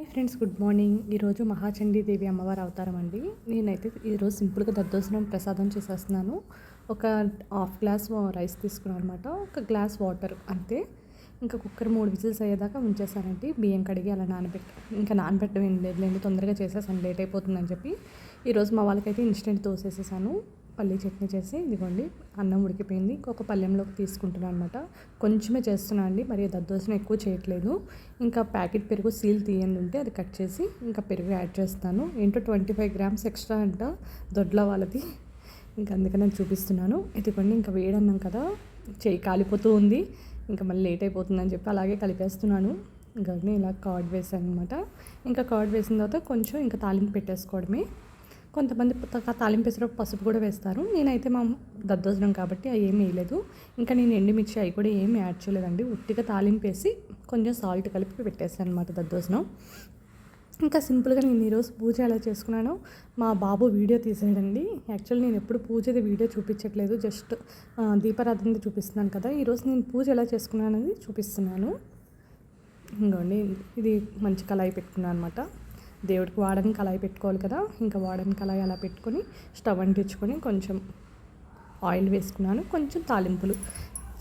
Hi friends, good morning. ఈరోజు మహాచండీదేవి అమ్మవారి అవతారం అండి. నేనైతే ఈరోజు సింపుల్గా దద్దోజనం ప్రసాదం చేసేస్తున్నాను. ఒక హాఫ్ గ్లాస్ రైస్ తీసుకున్నాను అనమాట. ఒక గ్లాస్ వాటర్ అంతే. ఇంకా కుక్కర్ 3 విజిల్స్ అయ్యేదాకా ఉంచేసానండి. బియ్యం కడిగి అలా ఇంకా నానబెట్టడం ఏం లేదులేండి, తొందరగా చేసేసాను, లేట్ అయిపోతుందని చెప్పి. ఈరోజు మా వాళ్ళకైతే ఇన్స్టెంట్ దోసేసేసాను. పల్లీ చట్నీ చేసి ఇదిగోండి అన్నం ఉడికిపోయింది. ఇంకొక పళ్ళెంలోకి తీసుకుంటున్నాను అనమాట. కొంచెమే చేస్తున్నాను అండి, మరి దద్దోజనం ఎక్కువ చేయట్లేదు. ఇంకా ప్యాకెట్ పెరుగు సీల్ తీయండి ఉంటే అది కట్ చేసి ఇంకా పెరుగు యాడ్ చేస్తాను. ఏంటో 25 గ్రామ్స్ ఎక్స్ట్రా అంట దొడ్ల వాళ్ళది. ఇంకా అందుకని నేను చూపిస్తున్నాను. ఇదిగోండి ఇంకా వేడన్నాం కదా, చెయ్యి కాలిపోతూ ఉంది. ఇంకా మళ్ళీ లేట్ అయిపోతుందని చెప్పి అలాగే కలిపేస్తున్నాను. ఇంకా ఇలా కర్డ్ వేసాను అనమాట. ఇంకా కర్డ్ వేసిన తర్వాత కొంచెం ఇంకా తాలింపు పెట్టేసుకోవడమే. కొంతమంది తాలింపు వేసేటప్పుడు పసుపు కూడా వేస్తారు. నేనైతే మా దద్దోజనం కాబట్టి అవి ఏమి వేయలేదు. ఇంకా నేను ఎండుమిర్చి అవి కూడా ఏమి యాడ్ చేయలేదండి. ఉట్టిగా తాలింపు వేసి కొంచెం సాల్ట్ కలిపి పెట్టేసాను అనమాట దద్దోజనం. ఇంకా సింపుల్గా నేను ఈరోజు పూజ ఎలా చేసుకున్నానో మా బాబు వీడియో తీసాడండి. యాక్చువల్లీ నేను ఎప్పుడు పూజది వీడియో చూపించట్లేదు, జస్ట్ దీపారాధనది చూపిస్తున్నాను కదా. ఈరోజు నేను పూజ ఎలా చేసుకున్నాను అనేది చూపిస్తున్నాను. ఇంకోండి ఇది మంచి కళాయి పెట్టుకున్నాను అనమాట. దేవుడికి వాడని కళాయి పెట్టుకోవాలి కదా. ఇంకా వాడని కళాయి అలా పెట్టుకొని స్టవ్ అంటించుకొని కొంచెం ఆయిల్ వేసుకున్నాను. కొంచెం తాలింపులు,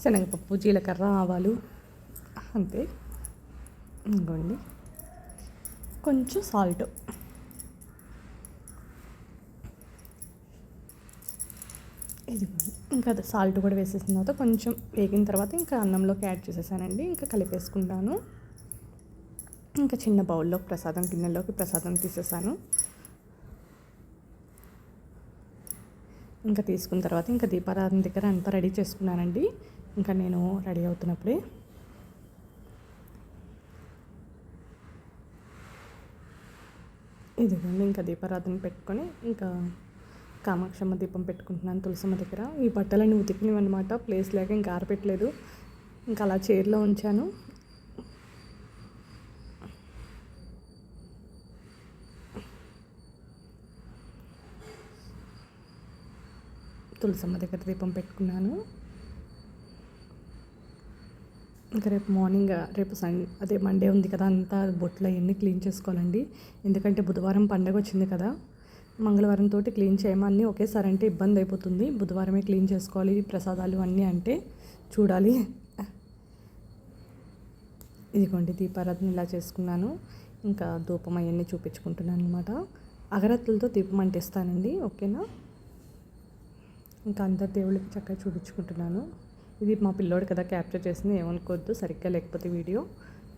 శనగపప్పు, జీలకర్ర, ఆవాలు అంతే. ఇంకోండి కొంచెం సాల్ట్, ఇది ఇంకా సాల్ట్ కూడా వేసేసిన తర్వాత కొంచెం వేగిన తర్వాత ఇంకా అన్నంలోకి యాడ్ చేసేసానండి. ఇంకా కలిపేసుకుంటాను. ఇంకా చిన్న బౌల్లో ప్రసాదం గిన్నెలోకి ప్రసాదం తీసేసాను. ఇంకా తీసుకున్న తర్వాత ఇంకా దీపారాధన దగ్గర అంతా రెడీ చేసుకున్నానండి. ఇంకా నేను రెడీ అవుతున్నప్పుడే ఇదిగోండి ఇంకా దీపారాధన పెట్టుకొని ఇంకా కామాక్షమ్మ దీపం పెట్టుకుంటున్నాను తులసమ్మ దగ్గర. ఈ బట్టలన్నీ ఉతికినవి అనమాట, ప్లేస్ లేక ఇంకా ఆరపెట్టలేదు. ఇంకా అలా చైర్లో ఉంచాను. తులసమ్మ దగ్గర దీపం పెట్టుకున్నాను. ఇంకా రేపు మార్నింగ్ అదే మండే ఉంది కదా, అంతా బొట్లు అవన్నీ క్లీన్ చేసుకోవాలండి. ఎందుకంటే బుధవారం పండగ వచ్చింది కదా, మంగళవారం తోటి క్లీన్ చేయమని ఒకేసారి అంటే ఇబ్బంది అయిపోతుంది. బుధవారమే క్లీన్ చేసుకోవాలి ప్రసాదాలు అన్నీ అంటే చూడాలి. ఇదిగోండి దీపారాధన ఇలా చేసుకున్నాను. ఇంకా ధూపం అవన్నీ చూపించుకుంటున్నాను అనమాట. అగరత్తులతో దీపం అంటిస్తానండి, ఓకేనా. ఇంకా అందరు దేవుళ్ళకి చక్కగా చూపించుకుంటున్నాను. ఇది మా పిల్లోడు కదా క్యాప్చర్ చేసింది, ఏమనుకోవద్దు సరిగ్గా లేకపోతే వీడియో,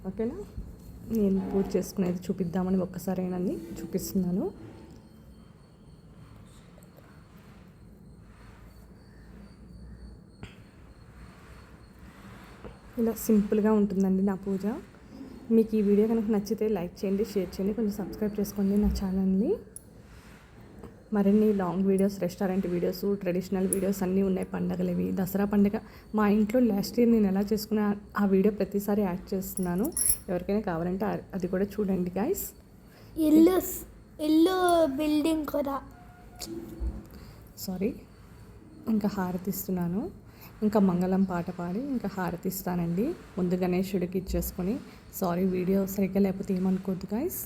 ఓకేనా. నేను పూజ చేసుకునేది చూపిద్దామని ఒక్కసారైనా చూపిస్తున్నాను. ఇలా సింపుల్గా ఉంటుందండి నా పూజ. మీకు ఈ వీడియో కనుక నచ్చితే లైక్ చేయండి, షేర్ చేయండి, కొంచెం సబ్స్క్రైబ్ చేసుకోండి నా ఛానల్ని. మరిన్ని long videos, restaurant videos, traditional videos అన్నీ ఉన్నాయి. పండగలవి, దసరా పండుగ మా ఇంట్లో లాస్ట్ ఇయర్ నేను ఎలా చేసుకున్నా ఆ వీడియో ప్రతిసారి యాడ్ చేస్తున్నాను. ఎవరికైనా కావాలంటే అది కూడా చూడండి గైస్. ఇల్లు బిల్డింగ్ కూడా సారీ. ఇంకా హారతి ఇస్తున్నాను. ఇంకా మంగళం పాట పాడి ఇంకా హారతి ఇస్తానండి. ముందు గణేశుడికి ఇచ్చేసుకొని. సారీ వీడియో సరిగ్గా లేకపోతే ఏమనుకోవద్దు గైస్.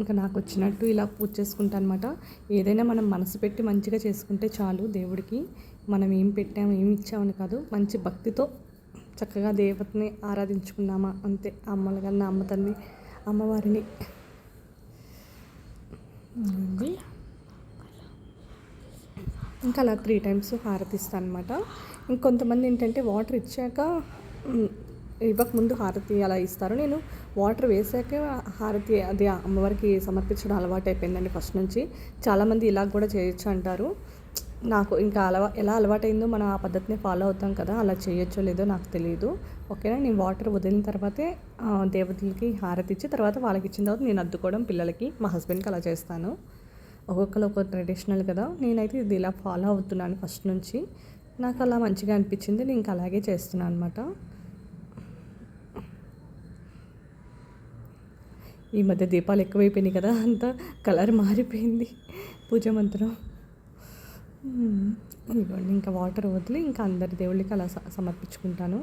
ఇంకా నాకు వచ్చినట్టు ఇలా పూజ చేసుకుంటా అనమాట. ఏదైనా మనం మనసు పెట్టి మంచిగా చేసుకుంటే చాలు. దేవుడికి మనం ఏం పెట్టాము ఏమి ఇచ్చామని కాదు, మంచి భక్తితో చక్కగా దేవతని ఆరాధించుకున్నామా అంతే. అమ్మల కన్నా అమ్మ తల్లి అమ్మవారిని. ఇంకా అలా 3 times హారతి ఇస్తాను అనమాట. ఇంకొంతమంది ఏంటంటే వాటర్ ఇచ్చాక ఇవ్వకముందు హారతి అలా ఇస్తారు. నేను వాటర్ వేసాక హారతి అది అమ్మవారికి సమర్పించడం అలవాటు అయిపోయిందండి ఫస్ట్ నుంచి. చాలామంది ఇలా కూడా చేయొచ్చు అంటారు. నాకు ఇంకా ఎలా అలవాటైందో మనం ఆ పద్ధతిని ఫాలో అవుతాం కదా, అలా చేయొచ్చో లేదో నాకు తెలియదు, ఓకేనా. నేను వాటర్ వదిలిన తర్వాతే దేవతలకి హారతి ఇచ్చి తర్వాత వాళ్ళకి ఇచ్చిన తర్వాత నేను అద్దుకోవడం పిల్లలకి, మా హస్బెండ్కి అలా చేస్తాను. ఒక్కొక్కరు ఒక్కొక్క ట్రెడిషనల్ కదా. నేనైతే ఇది ఇలా ఫాలో అవుతున్నాను ఫస్ట్ నుంచి. నాకు అలా మంచిగా అనిపించింది, నేను ఇంకా అలాగే చేస్తున్నాను అనమాట. ఈ మధ్య దీపాలు ఎక్కువైపోయినాయి కదా, అంతా కలర్ మారిపోయింది పూజ మంత్రం. ఇదిగోండి ఇంకా వాటర్ వదిలి ఇంకా అందరి దేవుళ్ళకి అలా సమర్పించుకుంటాను.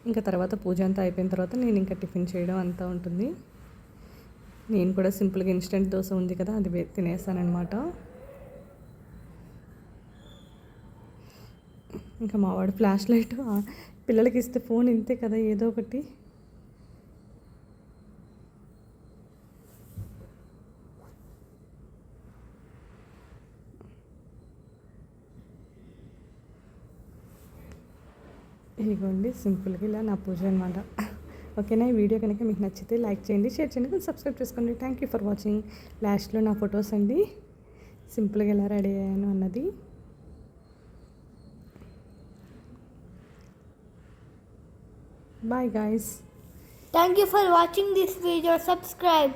ఇంకా తర్వాత పూజ అంతా అయిపోయిన తర్వాత నేను ఇంకా టిఫిన్ చేయడం అంతా ఉంటుంది. నేను కూడా సింపుల్గా ఇన్స్టెంట్ దోశ ఉంది కదా, అది తినేసానమాట. ఇంకా మావాడు ఫ్లాష్ లైట్ పిల్లలకి ఇస్తే ఫోన్ ఇంతే కదా, ఏదో ఒకటి. ఇదిగోండి సింపుల్గా ఇలా నా పూజ అనమాట. ఓకేనా, ఈ వీడియో కనుక మీకు నచ్చితే లైక్ చేయండి, షేర్ చేయండి, కొంచెం సబ్స్క్రైబ్ చేసుకోండి. Thank you for watching. లాస్ట్లో నా ఫొటోస్ అండి, సింపుల్గా ఎలా రెడీ అయ్యాను అన్నది. Bye guys. Thank you for watching this video. Subscribe.